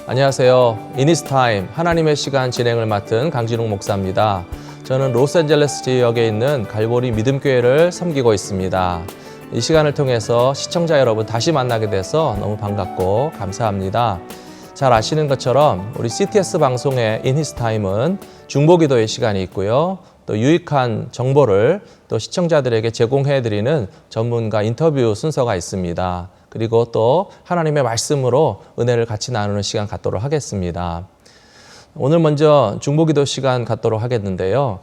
안녕하세요. 이니스타임 하나님의 시간 진행을 맡은 강진웅 목사입니다. 저는 로스앤젤레스 지역에 있는 갈보리 믿음교회를 섬기고 있습니다. 이 시간을 통해서 시청자 여러분 다시 만나게 돼서 너무 반갑고 감사합니다. 잘 아시는 것처럼 우리 CTS 방송의 이니스타임은 중보기도의 시간이 있고요. 또 유익한 정보를 또 시청자들에게 제공해드리는 전문가 인터뷰 순서가 있습니다. 그리고 또 하나님의 말씀으로 은혜를 같이 나누는 시간 갖도록 하겠습니다. 오늘 먼저 중보기도 시간 갖도록 하겠는데요.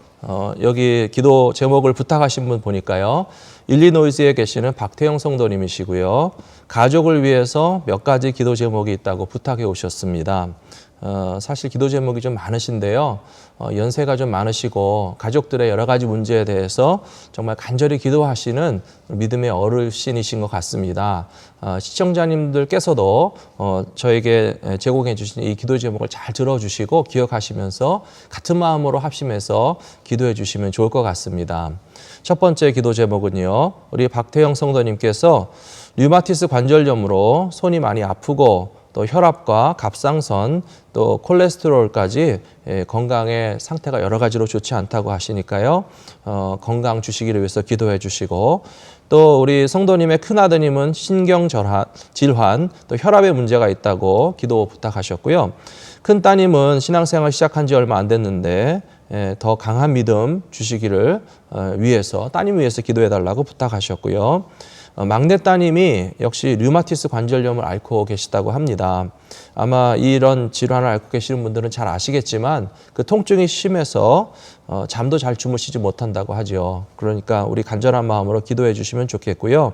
여기 기도 제목을 부탁하신 분 보니까요. 일리노이즈에 계시는 박태영 성도님이시고요. 가족을 위해서 몇 가지 기도 제목이 있다고 부탁해 오셨습니다. 사실 기도 제목이 좀 많으신데요. 연세가 좀 많으시고 가족들의 여러 가지 문제에 대해서 정말 간절히 기도하시는 믿음의 어르신이신 것 같습니다. 시청자님들께서도 저에게 제공해 주신 이 기도 제목을 잘 들어주시고 기억하시면서 같은 마음으로 합심해서 기도해 주시면 좋을 것 같습니다. 첫 번째 기도 제목은요. 우리 박태영 성도님께서 류마티스 관절염으로 손이 많이 아프고 또 혈압과 갑상선, 또 콜레스테롤까지 건강의 상태가 여러 가지로 좋지 않다고 하시니까요. 건강 주시기를 위해서 기도해 주시고, 또 우리 성도님의 큰아드님은 신경질환, 또 혈압에 문제가 있다고 기도 부탁하셨고요. 큰따님은 신앙생활 시작한 지 얼마 안 됐는데 더 강한 믿음 주시기를 위해서, 따님 위해서 기도해 달라고 부탁하셨고요. 막내 따님이 역시 류마티스 관절염을 앓고 계시다고 합니다. 아마 이런 질환을 앓고 계시는 분들은 잘 아시겠지만 그 통증이 심해서 잠도 잘 주무시지 못한다고 하죠. 그러니까 우리 간절한 마음으로 기도해 주시면 좋겠고요.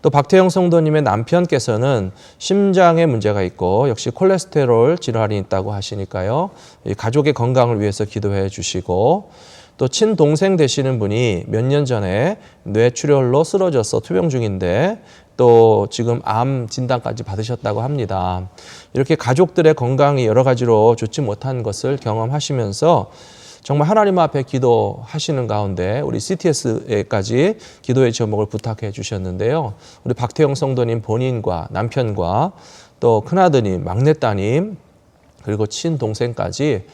또 박태영 성도님의 남편께서는 심장에 문제가 있고 역시 콜레스테롤 질환이 있다고 하시니까요. 가족의 건강을 위해서 기도해 주시고, 또 친동생 되시는 분이 몇 년 전에 뇌출혈로 쓰러져서 투병 중인데 또 지금 암 진단까지 받으셨다고 합니다. 이렇게 가족들의 건강이 여러 가지로 좋지 못한 것을 경험하시면서 정말 하나님 앞에 기도하시는 가운데 우리 CTS에까지 기도의 제목을 부탁해 주셨는데요. 우리 박태영 성도님 본인과 남편과 또 큰아드님, 막내따님, 그리고 친동생까지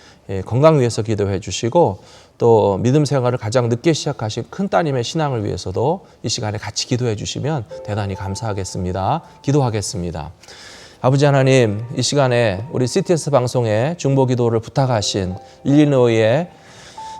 건강 위해서 기도해 주시고, 또 믿음 생활을 가장 늦게 시작하신 큰따님의 신앙을 위해서도 이 시간에 같이 기도해 주시면 대단히 감사하겠습니다. 기도하겠습니다. 아버지 하나님, 이 시간에 우리 CTS 방송에 중보기도를 부탁하신 일리노이의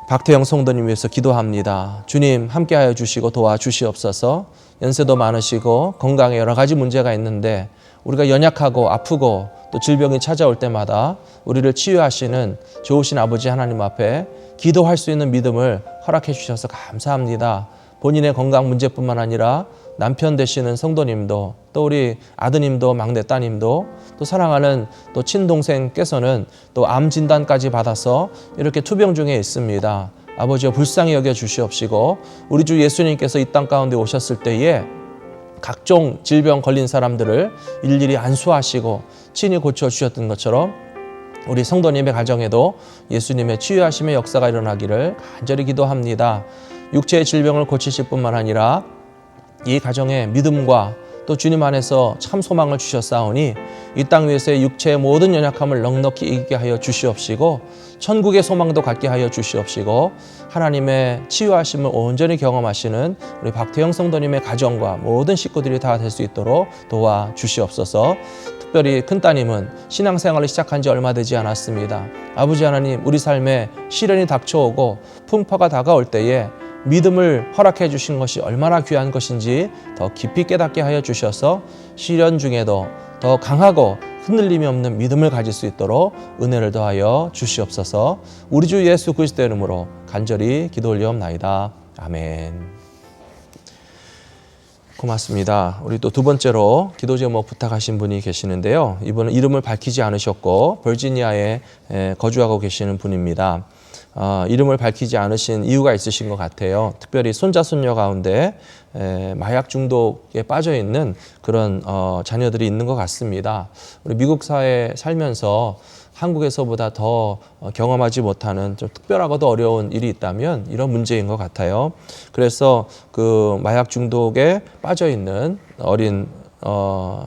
박태영 성도님 위해서 기도합니다. 주님 함께하여 주시고 도와주시옵소서. 연세도 많으시고 건강에 여러 가지 문제가 있는데 우리가 연약하고 아프고 또 질병이 찾아올 때마다 우리를 치유하시는 좋으신 아버지 하나님 앞에 기도할 수 있는 믿음을 허락해 주셔서 감사합니다. 본인의 건강 문제뿐만 아니라 남편 되시는 성도님도, 또 우리 아드님도, 막내 따님도, 또 사랑하는 또 친동생께서는 또 암 진단까지 받아서 이렇게 투병 중에 있습니다. 아버지여 불쌍히 여겨 주시옵시고, 우리 주 예수님께서 이 땅 가운데 오셨을 때에 각종 질병 걸린 사람들을 일일이 안수하시고 친히 고쳐주셨던 것처럼 우리 성도님의 가정에도 예수님의 치유하심의 역사가 일어나기를 간절히 기도합니다. 육체의 질병을 고치실 뿐만 아니라 이 가정에 믿음과 또 주님 안에서 참 소망을 주셨사오니 이 땅 위에서의 육체의 모든 연약함을 넉넉히 이기게 하여 주시옵시고, 천국의 소망도 갖게 하여 주시옵시고, 하나님의 치유하심을 온전히 경험하시는 우리 박태영 성도님의 가정과 모든 식구들이 다 될 수 있도록 도와주시옵소서. 특별히 큰따님은 신앙생활을 시작한 지 얼마 되지 않았습니다. 아버지 하나님, 우리 삶에 시련이 닥쳐오고 풍파가 다가올 때에 믿음을 허락해 주신 것이 얼마나 귀한 것인지 더 깊이 깨닫게 하여 주셔서 시련 중에도 더 강하고 흔들림이 없는 믿음을 가질 수 있도록 은혜를 더하여 주시옵소서. 우리 주 예수 그리스도의 이름으로 간절히 기도 올리옵나이다. 아멘. 고맙습니다. 우리 또 두 번째로 기도 제목 부탁하신 분이 계시는데요. 이분은 이름을 밝히지 않으셨고 버지니아에 거주하고 계시는 분입니다. 이름을 밝히지 않으신 이유가 있으신 것 같아요. 특별히 손자, 손녀 가운데 마약 중독에 빠져 있는 그런 자녀들이 있는 것 같습니다. 우리 미국 사회에 살면서 한국에서보다 더 경험하지 못하는 좀 특별하고도 어려운 일이 있다면 이런 문제인 것 같아요. 그래서 그 마약 중독에 빠져 있는 어린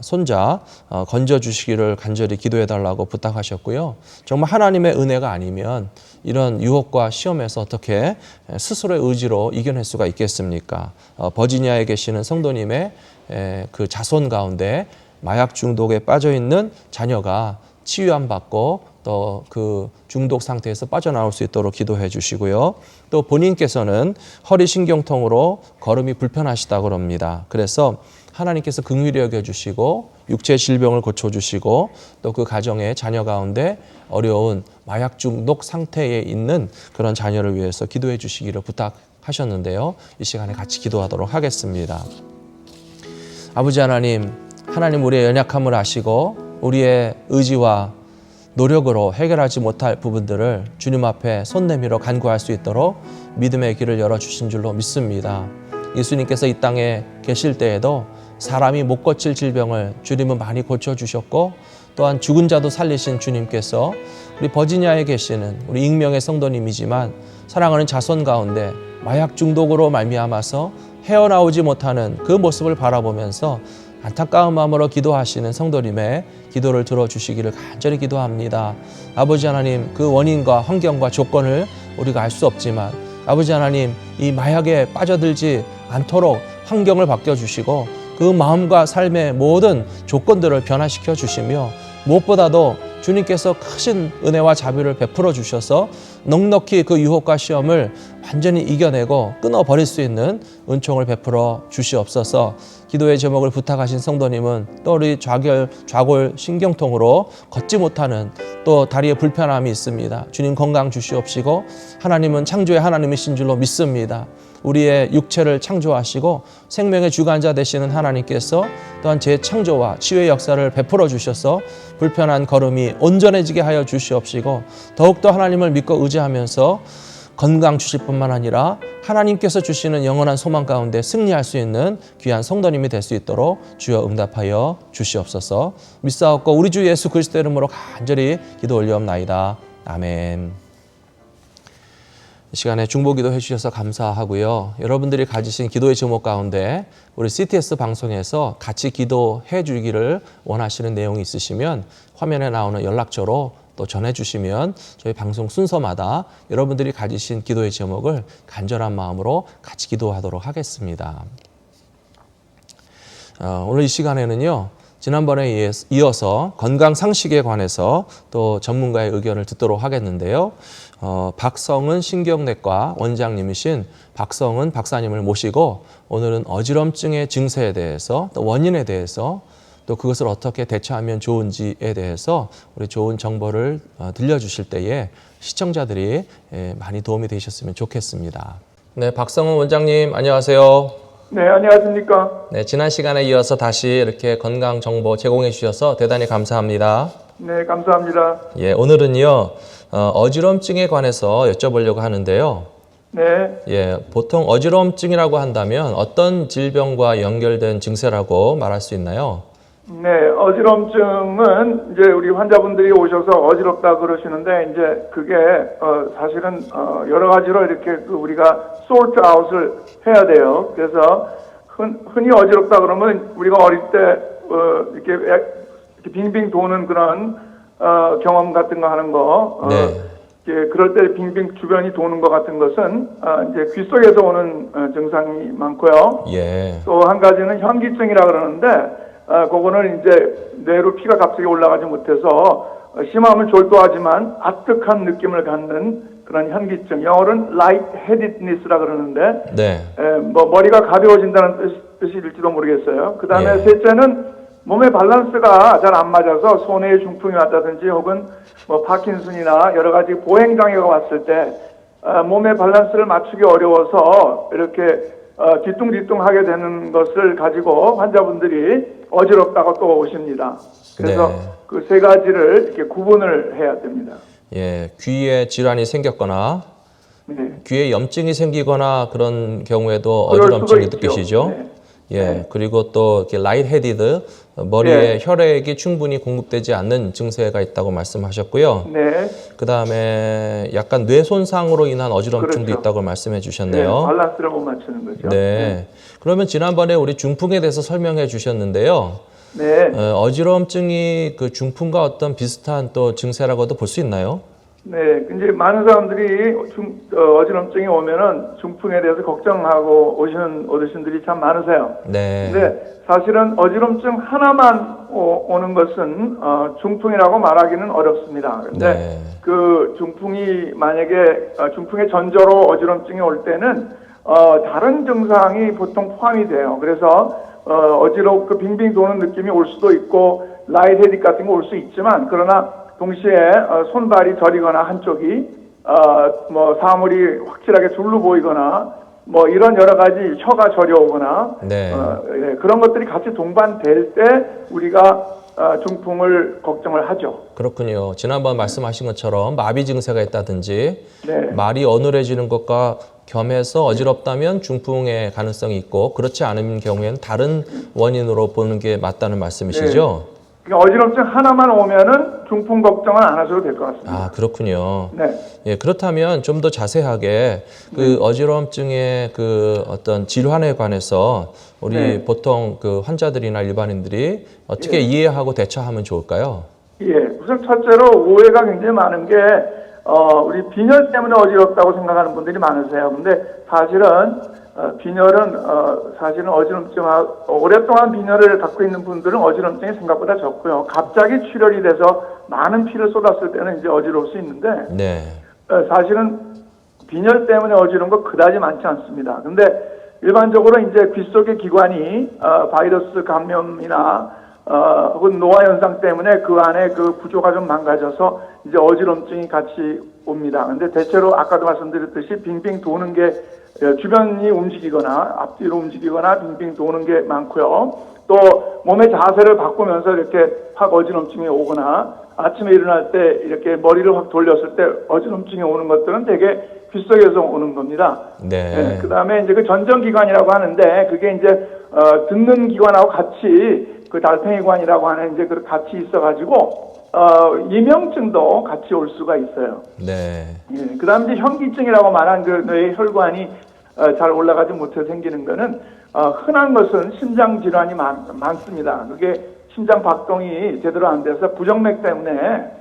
손자 건져 주시기를 간절히 기도해 달라고 부탁하셨고요. 정말 하나님의 은혜가 아니면 이런 유혹과 시험에서 어떻게 스스로의 의지로 이겨낼 수가 있겠습니까? 버지니아에 계시는 성도님의 그 자손 가운데 마약 중독에 빠져 있는 자녀가 치유함 받고 또 그 중독 상태에서 빠져나올 수 있도록 기도해 주시고요. 또 본인께서는 허리 신경통으로 걸음이 불편하시다고 합니다. 그래서 하나님께서 긍휼히 여겨 주시고 육체 질병을 고쳐 주시고 또 그 가정의 자녀 가운데 어려운 마약 중독 상태에 있는 그런 자녀를 위해서 기도해 주시기를 부탁하셨는데요. 이 시간에 같이 기도하도록 하겠습니다. 아버지 하나님, 하나님 우리의 연약함을 아시고 우리의 의지와 노력으로 해결하지 못할 부분들을 주님 앞에 손 내밀어 간구할 수 있도록 믿음의 길을 열어주신 줄로 믿습니다. 예수님께서 이 땅에 계실 때에도 사람이 못 고칠 질병을 주님은 많이 고쳐주셨고 또한 죽은 자도 살리신 주님께서 우리 버지니아에 계시는 우리 익명의 성도님이지만 사랑하는 자손 가운데 마약 중독으로 말미암아서 헤어나오지 못하는 그 모습을 바라보면서 안타까운 마음으로 기도하시는 성도님의 기도를 들어주시기를 간절히 기도합니다. 아버지 하나님, 그 원인과 환경과 조건을 우리가 알 수 없지만 아버지 하나님, 이 마약에 빠져들지 않도록 환경을 바뀌어주시고 그 마음과 삶의 모든 조건들을 변화시켜 주시며 무엇보다도 주님께서 크신 은혜와 자비를 베풀어 주셔서 넉넉히 그 유혹과 시험을 완전히 이겨내고 끊어버릴 수 있는 은총을 베풀어 주시옵소서. 기도의 제목을 부탁하신 성도님은 또 우리 좌골 신경통으로 걷지 못하는 또 다리에 불편함이 있습니다. 주님 건강 주시옵시고 하나님은 창조의 하나님이신 줄로 믿습니다. 우리의 육체를 창조하시고 생명의 주관자 되시는 하나님께서 또한 재창조와 치유의 역사를 베풀어 주셔서 불편한 걸음이 온전해지게 하여 주시옵시고 더욱더 하나님을 믿고 의지하면서 건강 주실 뿐만 아니라 하나님께서 주시는 영원한 소망 가운데 승리할 수 있는 귀한 성도님이 될 수 있도록 주여 응답하여 주시옵소서. 믿사옵고 우리 주 예수 그리스도 이름으로 간절히 기도 올리옵나이다. 아멘. 이 시간에 중보기도 해주셔서 감사하고요. 여러분들이 가지신 기도의 제목 가운데 우리 CTS 방송에서 같이 기도해 주기를 원하시는 내용이 있으시면 화면에 나오는 연락처로 또 전해주시면 저희 방송 순서마다 여러분들이 가지신 기도의 제목을 간절한 마음으로 같이 기도하도록 하겠습니다. 오늘 이 시간에는요. 지난번에 이어서 건강 상식에 관해서 또 전문가의 의견을 듣도록 하겠는데요. 박성은 신경내과 원장님이신 박성은 박사님을 모시고 오늘은 어지럼증의 증세에 대해서 또 원인에 대해서 또 그것을 어떻게 대처하면 좋은지에 대해서 우리 좋은 정보를 들려주실 때에 시청자들이 많이 도움이 되셨으면 좋겠습니다. 네, 박성은 원장님 안녕하세요. 네, 안녕하십니까. 네, 지난 시간에 이어서 다시 이렇게 건강 정보 제공해 주셔서 대단히 감사합니다. 네, 감사합니다. 예, 오늘은요, 어지럼증에 관해서 여쭤보려고 하는데요. 네, 예, 보통 어지럼증이라고 한다면 어떤 질병과 연결된 증세라고 말할 수 있나요? 네, 어지럼증은 이제 우리 환자분들이 오셔서 어지럽다 그러시는데 이제 그게 사실은 여러 가지로 이렇게 우리가 sort out을 해야 돼요. 그래서 흔히 어지럽다 그러면 우리가 어릴 때 이렇게 빙빙 도는 그런 경험 같은 거 하는 거, 네. 그럴 때 빙빙 주변이 도는 것 같은 것은 이제 귀 속에서 오는 증상이 많고요. 예. 또 한 가지는 현기증이라 그러는데 그거는 이제 뇌로 피가 갑자기 올라가지 못해서 심하면 졸도하지만 아득한 느낌을 갖는 그런 현기증. 영어로는 lightheadedness라 그러는데 네. 뭐 머리가 가벼워진다는 뜻일지도 모르겠어요. 그 다음에 예. 셋째는 몸의 밸런스가 잘 안 맞아서 손에 중풍이 왔다든지 혹은 뭐 파킨슨이나 여러 가지 보행장애가 왔을 때 몸의 밸런스를 맞추기 어려워서 이렇게 뒤뚱뒤뚱하게 되는 것을 가지고 환자분들이 어지럽다고 또 오십니다. 그래서 네. 그 세 가지를 이렇게 구분을 해야 됩니다. 예, 귀에 질환이 생겼거나 네. 귀에 염증이 생기거나 그런 경우에도 그럴 수도 어지럼증이 있죠. 느끼시죠? 네. 예, 그리고 또 이렇게 라이트헤디드, 머리에 혈액이 충분히 공급되지 않는 증세가 있다고 말씀하셨고요. 네. 그 다음에 약간 뇌 손상으로 인한 어지럼증도 그렇죠. 있다고 말씀해 네, 주셨네요. 밸런스를 못 맞추는 거죠. 네. 그러면 지난번에 우리 중풍에 대해서 설명해 주셨는데요. 네. 어지럼증이 그 중풍과 어떤 비슷한 또 증세라고도 볼 수 있나요? 네, 이제 많은 사람들이 어지럼증이 오면은 중풍에 대해서 걱정하고 오시는 어르신들이 참 많으세요. 네. 근데 사실은 어지럼증 하나만 오는 것은 중풍이라고 말하기는 어렵습니다. 근데 네. 그 중풍이 만약에 중풍의 전조로 어지럼증이 올 때는 다른 증상이 보통 포함이 돼요. 그래서 어지럽고 빙빙 도는 느낌이 올 수도 있고 라이트 헤딩 같은 거 올 수 있지만 그러나 동시에 손발이 저리거나 한쪽이 뭐 사물이 확실하게 줄로 보이거나 뭐 이런 여러 가지 혀가 저려오거나 네. 예, 그런 것들이 같이 동반될 때 우리가 중풍을 걱정을 하죠. 그렇군요. 지난번 말씀하신 것처럼 마비 증세가 있다든지 네. 말이 어눌해지는 것과 겸해서 어지럽다면 중풍의 가능성이 있고 그렇지 않은 경우에는 다른 원인으로 보는 게 맞다는 말씀이시죠? 그러니까 어지럼증 하나만 오면은 중풍 걱정은 안 하셔도 될 것 같습니다. 아, 그렇군요. 네. 예, 그렇다면 좀 더 자세하게 그 어지럼증의 그 어떤 질환에 관해서 우리 네. 보통 그 환자들이나 일반인들이 어떻게 이해하고 대처하면 좋을까요? 예, 우선 첫째로 오해가 굉장히 많은 게 우리 빈혈 때문에 어지럽다고 생각하는 분들이 많으세요. 근데 사실은 빈혈은 사실은 어지럼증 오랫동안 빈혈을 갖고 있는 분들은 어지럼증이 생각보다 적고요. 갑자기 출혈이 돼서 많은 피를 쏟았을 때는 이제 어지러울 수 있는데 네. 사실은 빈혈 때문에 어지러운 거 그다지 많지 않습니다. 근데 일반적으로 이제 귀 속의 기관이 바이러스 감염이나 혹은 노화 현상 때문에 그 안에 그 구조가 좀 망가져서 이제 어지럼증이 같이 옵니다. 근데 대체로 아까도 말씀드렸듯이 빙빙 도는 게 주변이 움직이거나 앞뒤로 움직이거나 빙빙 도는 게 많고요. 또 몸의 자세를 바꾸면서 이렇게 확 어지럼증이 오거나 아침에 일어날 때 이렇게 머리를 확 돌렸을 때 어지럼증이 오는 것들은 되게 귀 속에서 오는 겁니다. 네. 그 다음에 이제 그 전정기관이라고 하는데 그게 이제 듣는 기관하고 같이 그 달팽이관이라고 하는 이제 그 같이 있어가지고 이명증도 같이 올 수가 있어요. 네. 예, 그 다음에 이제 현기증이라고 말한 그 뇌의 혈관이 잘 올라가지 못해 생기는 거는 흔한 것은 심장 질환이 많습니다. 그게 심장 박동이 제대로 안 돼서 부정맥 때문에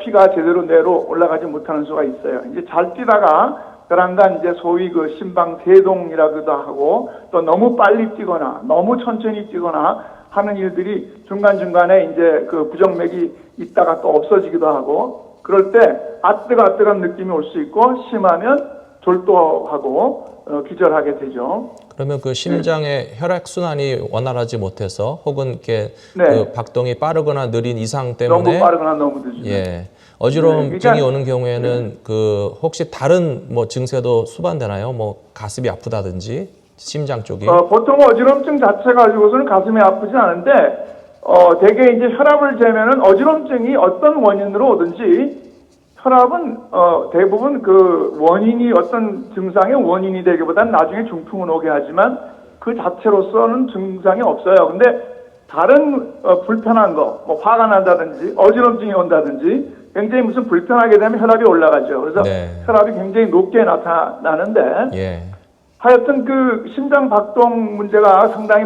피가 제대로 뇌로 올라가지 못하는 수가 있어요. 이제 잘 뛰다가 그런간 이제 소위 그 심방 세동이라고도 하고 또 너무 빨리 뛰거나 너무 천천히 뛰거나 하는 일들이 중간중간에 이제 그 부정맥이 있다가 또 없어지기도 하고 그럴 때 아뜨거아뜨거한 느낌이 올 수 있고 심하면 졸도하고 기절하게 되죠. 그러면 그 심장의 혈액 순환이 원활하지 못해서 혹은 이렇게 네. 그 박동이 빠르거나 느린 이상 때문에 너무 빠르거나 너무 늦으면. 예. 어지러움증이 그러니까 오는 경우에는 그 혹시 다른 뭐 증세도 수반되나요? 뭐 가슴이 아프다든지 심장 쪽이? 보통 어지럼증 자체 가지고서는 가슴이 아프지 않은데 대개 이제 혈압을 재면은 어지럼증이 어떤 원인으로 오든지 혈압은 대부분 그 원인이 어떤 증상의 원인이 되기보다는 나중에 중풍은 오게 하지만 그 자체로서는 증상이 없어요. 근데 다른 불편한 거, 뭐 화가 난다든지 어지럼증이 온다든지 굉장히 무슨 불편하게 되면 혈압이 올라가죠. 그래서 네. 혈압이 굉장히 높게 나타나는데 예. 하여튼 그 심장 박동 문제가 상당히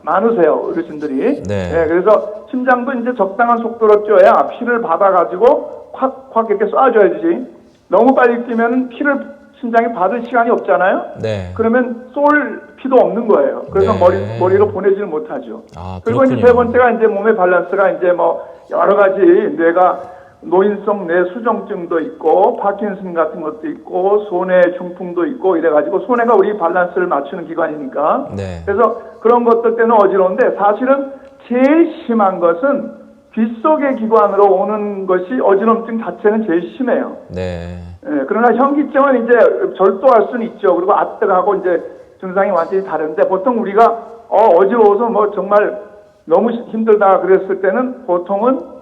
많으세요, 어르신들이. 네. 예, 그래서 심장도 이제 적당한 속도로 뛰어야 피를 받아가지고 확 이렇게 쏴줘야지. 너무 빨리 뛰면 피를 심장이 받을 시간이 없잖아요. 네. 그러면 쏠 피도 없는 거예요. 그래서 네. 머리로 보내지를 못하죠. 아, 그리고 이제 그렇군요. 세 번째가 이제 몸의 밸런스가 이제 뭐 여러 가지 뇌가 노인성 뇌 수정증도 있고 파킨슨 같은 것도 있고 손해 중풍도 있고 이래가지고 손해가 우리 밸런스를 맞추는 기관이니까 네. 그래서 그런 것들 때는 어지러운데 사실은 제일 심한 것은 귓속의 기관으로 오는 것이 어지럼증 자체는 제일 심해요. 네. 예, 그러나 현기증은 이제 절도할 수는 있죠. 그리고 아뜨하고 이제 증상이 완전히 다른데 보통 우리가 어지러워서 뭐 정말 너무 힘들다 그랬을 때는 보통은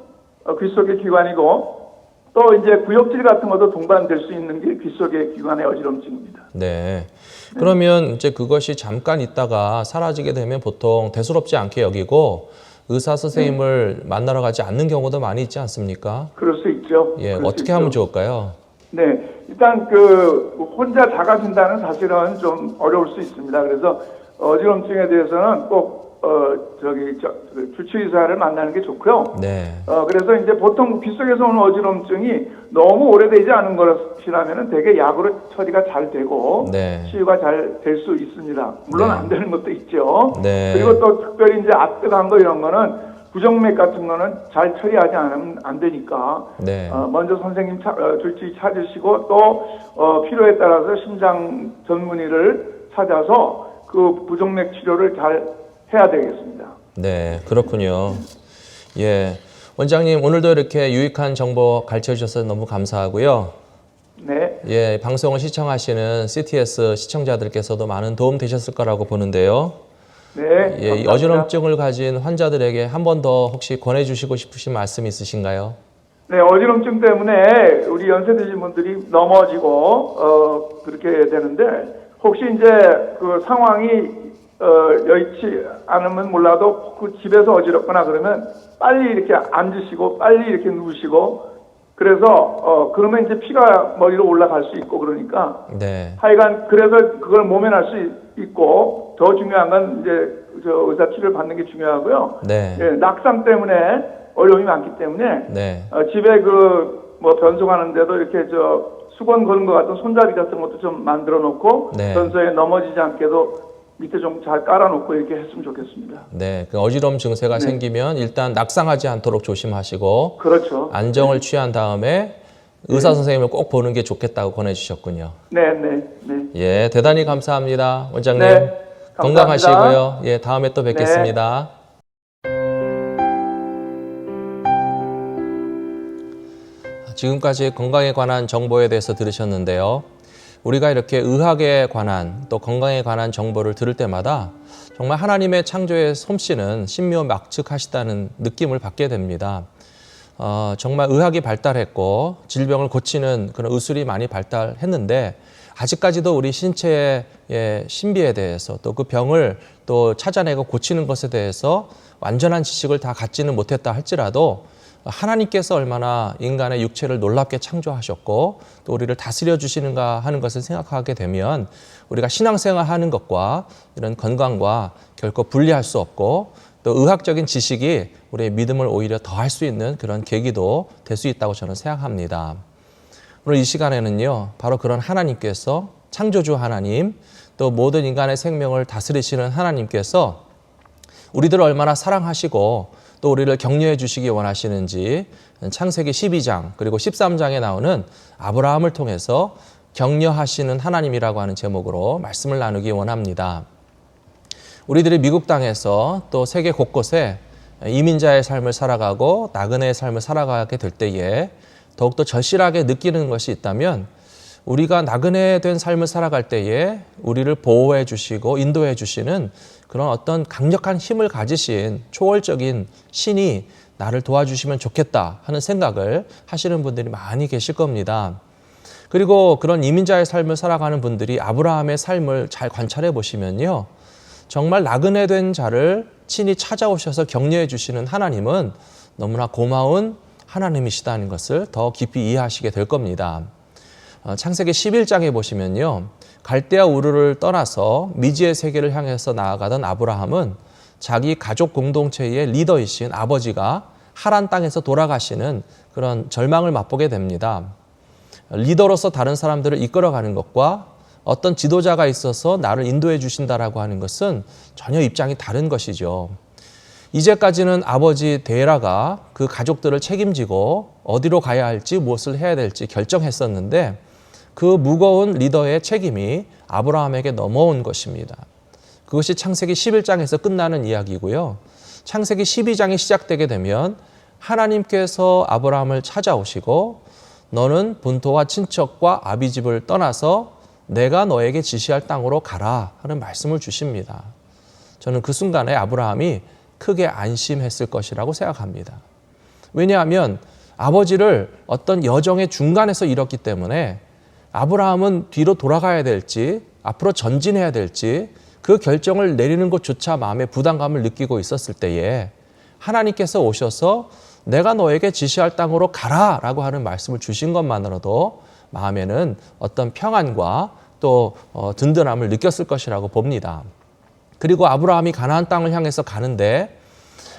귓속의 기관이고 또 이제 구역질 같은 것도 동반될 수 있는 게 귓속의 기관의 어지럼증입니다. 네. 그러면 이제 그것이 잠깐 있다가 사라지게 되면 보통 대수롭지 않게 여기고 의사 선생님을 만나러 가지 않는 경우도 많이 있지 않습니까? 그럴 수 있죠. 예, 그럴 수 어떻게 있죠. 하면 좋을까요? 네, 일단 그 혼자 자가 진단은 사실은 좀 어려울 수 있습니다. 그래서 어지럼증에 대해서는 꼭 그 주치의사를 만나는 게 좋고요. 네. 그래서 이제 보통 귓속에서 오는 어지럼증이 너무 오래되지 않은 것이라면은 되게 약으로 처리가 잘 되고 네. 치유가 잘 될 수 있습니다. 물론 네. 안 되는 것도 있죠. 네. 그리고 또 특별히 이제 아뜨한 거 이런 거는 부정맥 같은 거는 잘 처리하지 않으면 안 되니까 네. 먼저 선생님 주치의 찾으시고 또 필요에 따라서 심장 전문의를 찾아서 그 부정맥 치료를 잘 해야 되겠습니다. 네, 그렇군요. 예. 원장님, 오늘도 이렇게 유익한 정보 가르쳐 주셔서 너무 감사하고요. 네. 예, 방송을 시청하시는 CTS 시청자들께서도 많은 도움 되셨을 거라고 보는데요. 네. 예, 이 감사합니다. 어지럼증을 가진 환자들에게 한 번 더 혹시 권해주시고 싶으신 말씀 있으신가요? 네, 어지럼증 때문에 우리 연세 드신 분들이 넘어지고 그렇게 되는데 혹시 이제 그 상황이 여의치 않으면 몰라도 그 집에서 어지럽거나 그러면 빨리 이렇게 앉으시고 빨리 이렇게 누우시고 그래서 그러면 이제 피가 머리로 올라갈 수 있고 그러니까 네. 하여간 그래서 그걸 모면할 수 있고 더 중요한 건 이제 저 의사 치료를 받는 게 중요하고요. 네. 예, 낙상 때문에 어려움이 많기 때문에 네. 집에 그 뭐 변속하는데도 이렇게 수건 거는 것 같은 손잡이 같은 것도 좀 만들어 놓고 네. 변소에 넘어지지 않게도 밑에 좀 잘 깔아놓고 이렇게 했으면 좋겠습니다. 네. 그 어지러움 증세가 네. 생기면 일단 낙상하지 않도록 조심하시고 그렇죠. 안정을 취한 다음에 의사 선생님을 꼭 보는 게 좋겠다고 권해주셨군요. 네, 네, 네. 예, 대단히 감사합니다, 원장님. 네, 감사합니다. 건강하시고요. 예, 다음에 또 뵙겠습니다. 지금까지 건강에 관한 정보에 대해서 들으셨는데요. 우리가 이렇게 의학에 관한 또 건강에 관한 정보를 들을 때마다 정말 하나님의 창조의 솜씨는 신묘막측하시다는 느낌을 받게 됩니다. 정말 의학이 발달했고 질병을 고치는 그런 의술이 많이 발달했는데 아직까지도 우리 신체의 신비에 대해서 또 그 병을 또 찾아내고 고치는 것에 대해서 완전한 지식을 다 갖지는 못했다 할지라도 하나님께서 얼마나 인간의 육체를 놀랍게 창조하셨고 또 우리를 다스려 주시는가 하는 것을 생각하게 되면 우리가 신앙생활 하는 것과 이런 건강과 결코 분리할 수 없고 또 의학적인 지식이 우리의 믿음을 오히려 더할 수 있는 그런 계기도 될 수 있다고 저는 생각합니다. 오늘 이 시간에는요, 바로 그런 하나님께서 창조주 하나님, 또 모든 인간의 생명을 다스리시는 하나님께서 우리들을 얼마나 사랑하시고 또 우리를 격려해 주시기 원하시는지 창세기 12장 그리고 13장에 나오는 아브라함을 통해서 격려하시는 하나님이라고 하는 제목으로 말씀을 나누기 원합니다. 우리들이 미국 땅에서 또 세계 곳곳에 이민자의 삶을 살아가고 나그네의 삶을 살아가게 될 때에 더욱더 절실하게 느끼는 것이 있다면 우리가 나그네 된 삶을 살아갈 때에 우리를 보호해 주시고 인도해 주시는 그런 어떤 강력한 힘을 가지신 초월적인 신이 나를 도와주시면 좋겠다 하는 생각을 하시는 분들이 많이 계실 겁니다. 그리고 그런 이민자의 삶을 살아가는 분들이 아브라함의 삶을 잘 관찰해 보시면요. 정말 나그네 된 자를 친히 찾아오셔서 격려해 주시는 하나님은 너무나 고마운 하나님이시다는 것을 더 깊이 이해하시게 될 겁니다. 창세기 11장에 보시면요. 갈대아 우르를 떠나서 미지의 세계를 향해서 나아가던 아브라함은 자기 가족 공동체의 리더이신 아버지가 하란 땅에서 돌아가시는 그런 절망을 맛보게 됩니다. 리더로서 다른 사람들을 이끌어가는 것과 어떤 지도자가 있어서 나를 인도해 주신다라고 하는 것은 전혀 입장이 다른 것이죠. 이제까지는 아버지 데라가 그 가족들을 책임지고 어디로 가야 할지 무엇을 해야 될지 결정했었는데 그 무거운 리더의 책임이 아브라함에게 넘어온 것입니다. 그것이 창세기 11장에서 끝나는 이야기고요. 창세기 12장이 시작되게 되면 하나님께서 아브라함을 찾아오시고 너는 본토와 친척과 아비집을 떠나서 내가 너에게 지시할 땅으로 가라 하는 말씀을 주십니다. 저는 그 순간에 아브라함이 크게 안심했을 것이라고 생각합니다. 왜냐하면 아버지를 어떤 여정의 중간에서 잃었기 때문에 아브라함은 뒤로 돌아가야 될지 앞으로 전진해야 될지 그 결정을 내리는 것조차 마음에 부담감을 느끼고 있었을 때에 하나님께서 오셔서 내가 너에게 지시할 땅으로 가라라고 하는 말씀을 주신 것만으로도 마음에는 어떤 평안과 또 든든함을 느꼈을 것이라고 봅니다. 그리고 아브라함이 가나안 땅을 향해서 가는데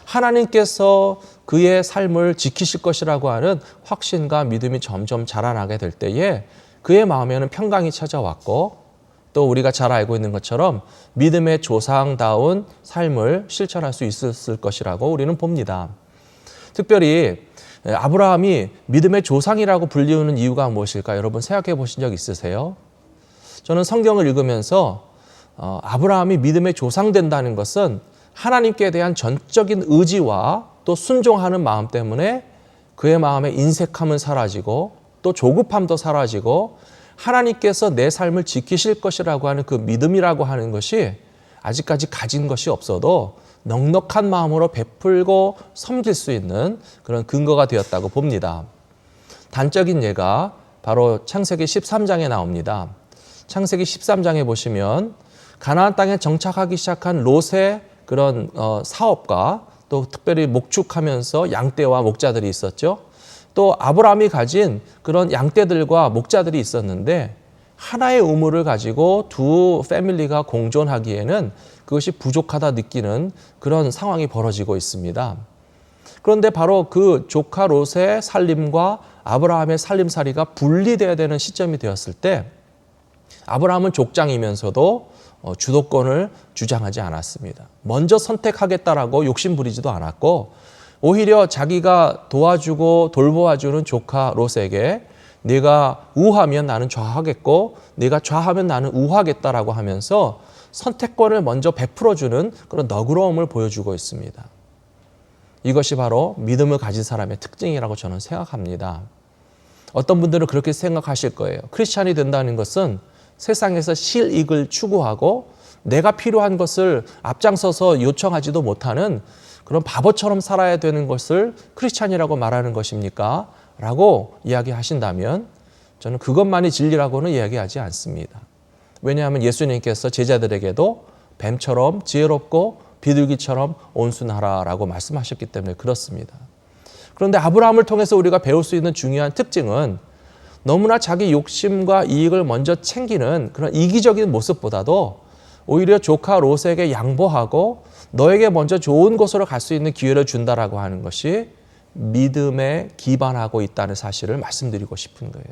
하나님께서 그의 삶을 지키실 것이라고 하는 확신과 믿음이 점점 자라나게 될 때에 그의 마음에는 평강이 찾아왔고 또 우리가 잘 알고 있는 것처럼 믿음의 조상다운 삶을 실천할 수 있었을 것이라고 우리는 봅니다. 특별히 아브라함이 믿음의 조상이라고 불리우는 이유가 무엇일까? 여러분 생각해 보신 적 있으세요? 저는 성경을 읽으면서 아브라함이 믿음의 조상 된다는 것은 하나님께 대한 전적인 의지와 또 순종하는 마음 때문에 그의 마음에 인색함은 사라지고 또 조급함도 사라지고 하나님께서 내 삶을 지키실 것이라고 하는 그 믿음이라고 하는 것이 아직까지 가진 것이 없어도 넉넉한 마음으로 베풀고 섬길 수 있는 그런 근거가 되었다고 봅니다. 단적인 예가 바로 창세기 13장에 나옵니다. 창세기 13장에 보시면 가나안 땅에 정착하기 시작한 롯의 그런 사업과 또 특별히 목축하면서 양떼와 목자들이 있었죠. 또 아브라함이 가진 그런 양떼들과 목자들이 있었는데 하나의 우물을 가지고 두 패밀리가 공존하기에는 그것이 부족하다 느끼는 그런 상황이 벌어지고 있습니다. 그런데 바로 그 조카 롯의 살림과 아브라함의 살림살이가 분리되어야 되는 시점이 되었을 때 아브라함은 족장이면서도 주도권을 주장하지 않았습니다. 먼저 선택하겠다라고 욕심 부리지도 않았고 오히려 자기가 도와주고 돌보아주는 조카 롯에게 네가 우하면 나는 좌하겠고 네가 좌하면 나는 우하겠다라고 하면서 선택권을 먼저 베풀어주는 그런 너그러움을 보여주고 있습니다. 이것이 바로 믿음을 가진 사람의 특징이라고 저는 생각합니다. 어떤 분들은 그렇게 생각하실 거예요. 크리스찬이 된다는 것은 세상에서 실익을 추구하고 내가 필요한 것을 앞장서서 요청하지도 못하는 그런 바보처럼 살아야 되는 것을 크리스찬이라고 말하는 것입니까? 라고 이야기하신다면 저는 그것만이 진리라고는 이야기하지 않습니다. 왜냐하면 예수님께서 제자들에게도 뱀처럼 지혜롭고 비둘기처럼 온순하라라고 말씀하셨기 때문에 그렇습니다. 그런데 아브라함을 통해서 우리가 배울 수 있는 중요한 특징은 너무나 자기 욕심과 이익을 먼저 챙기는 그런 이기적인 모습보다도 오히려 조카 롯에게 양보하고 너에게 먼저 좋은 곳으로 갈 수 있는 기회를 준다라고 하는 것이 믿음에 기반하고 있다는 사실을 말씀드리고 싶은 거예요.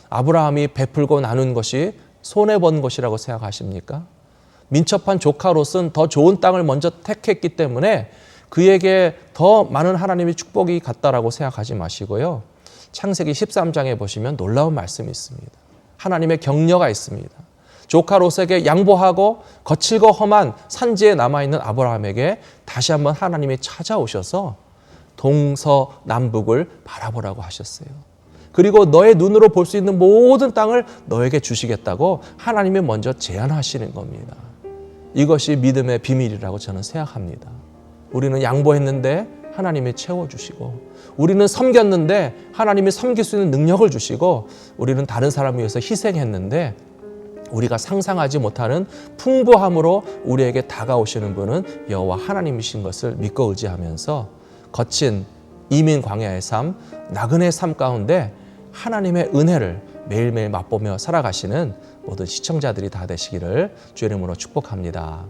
아브라함이 베풀고 나눈 것이 손해본 것이라고 생각하십니까? 민첩한 조카 롯은 더 좋은 땅을 먼저 택했기 때문에 그에게 더 많은 하나님의 축복이 갔다라고 생각하지 마시고요. 창세기 13장에 보시면 놀라운 말씀이 있습니다. 하나님의 격려가 있습니다. 조카 롯에게 양보하고 거칠고 험한 산지에 남아있는 아브라함에게 다시 한번 하나님이 찾아오셔서 동서남북을 바라보라고 하셨어요. 그리고 너의 눈으로 볼 수 있는 모든 땅을 너에게 주시겠다고 하나님이 먼저 제안하시는 겁니다. 이것이 믿음의 비밀이라고 저는 생각합니다. 우리는 양보했는데 하나님이 채워주시고 우리는 섬겼는데 하나님이 섬길 수 있는 능력을 주시고 우리는 다른 사람을 위해서 희생했는데 우리가 상상하지 못하는 풍부함으로 우리에게 다가오시는 분은 여호와 하나님이신 것을 믿고 의지하면서 거친 이민 광야의 삶, 나그네의 삶 가운데 하나님의 은혜를 매일매일 맛보며 살아가시는 모든 시청자들이 다 되시기를 주의 이름으로 축복합니다.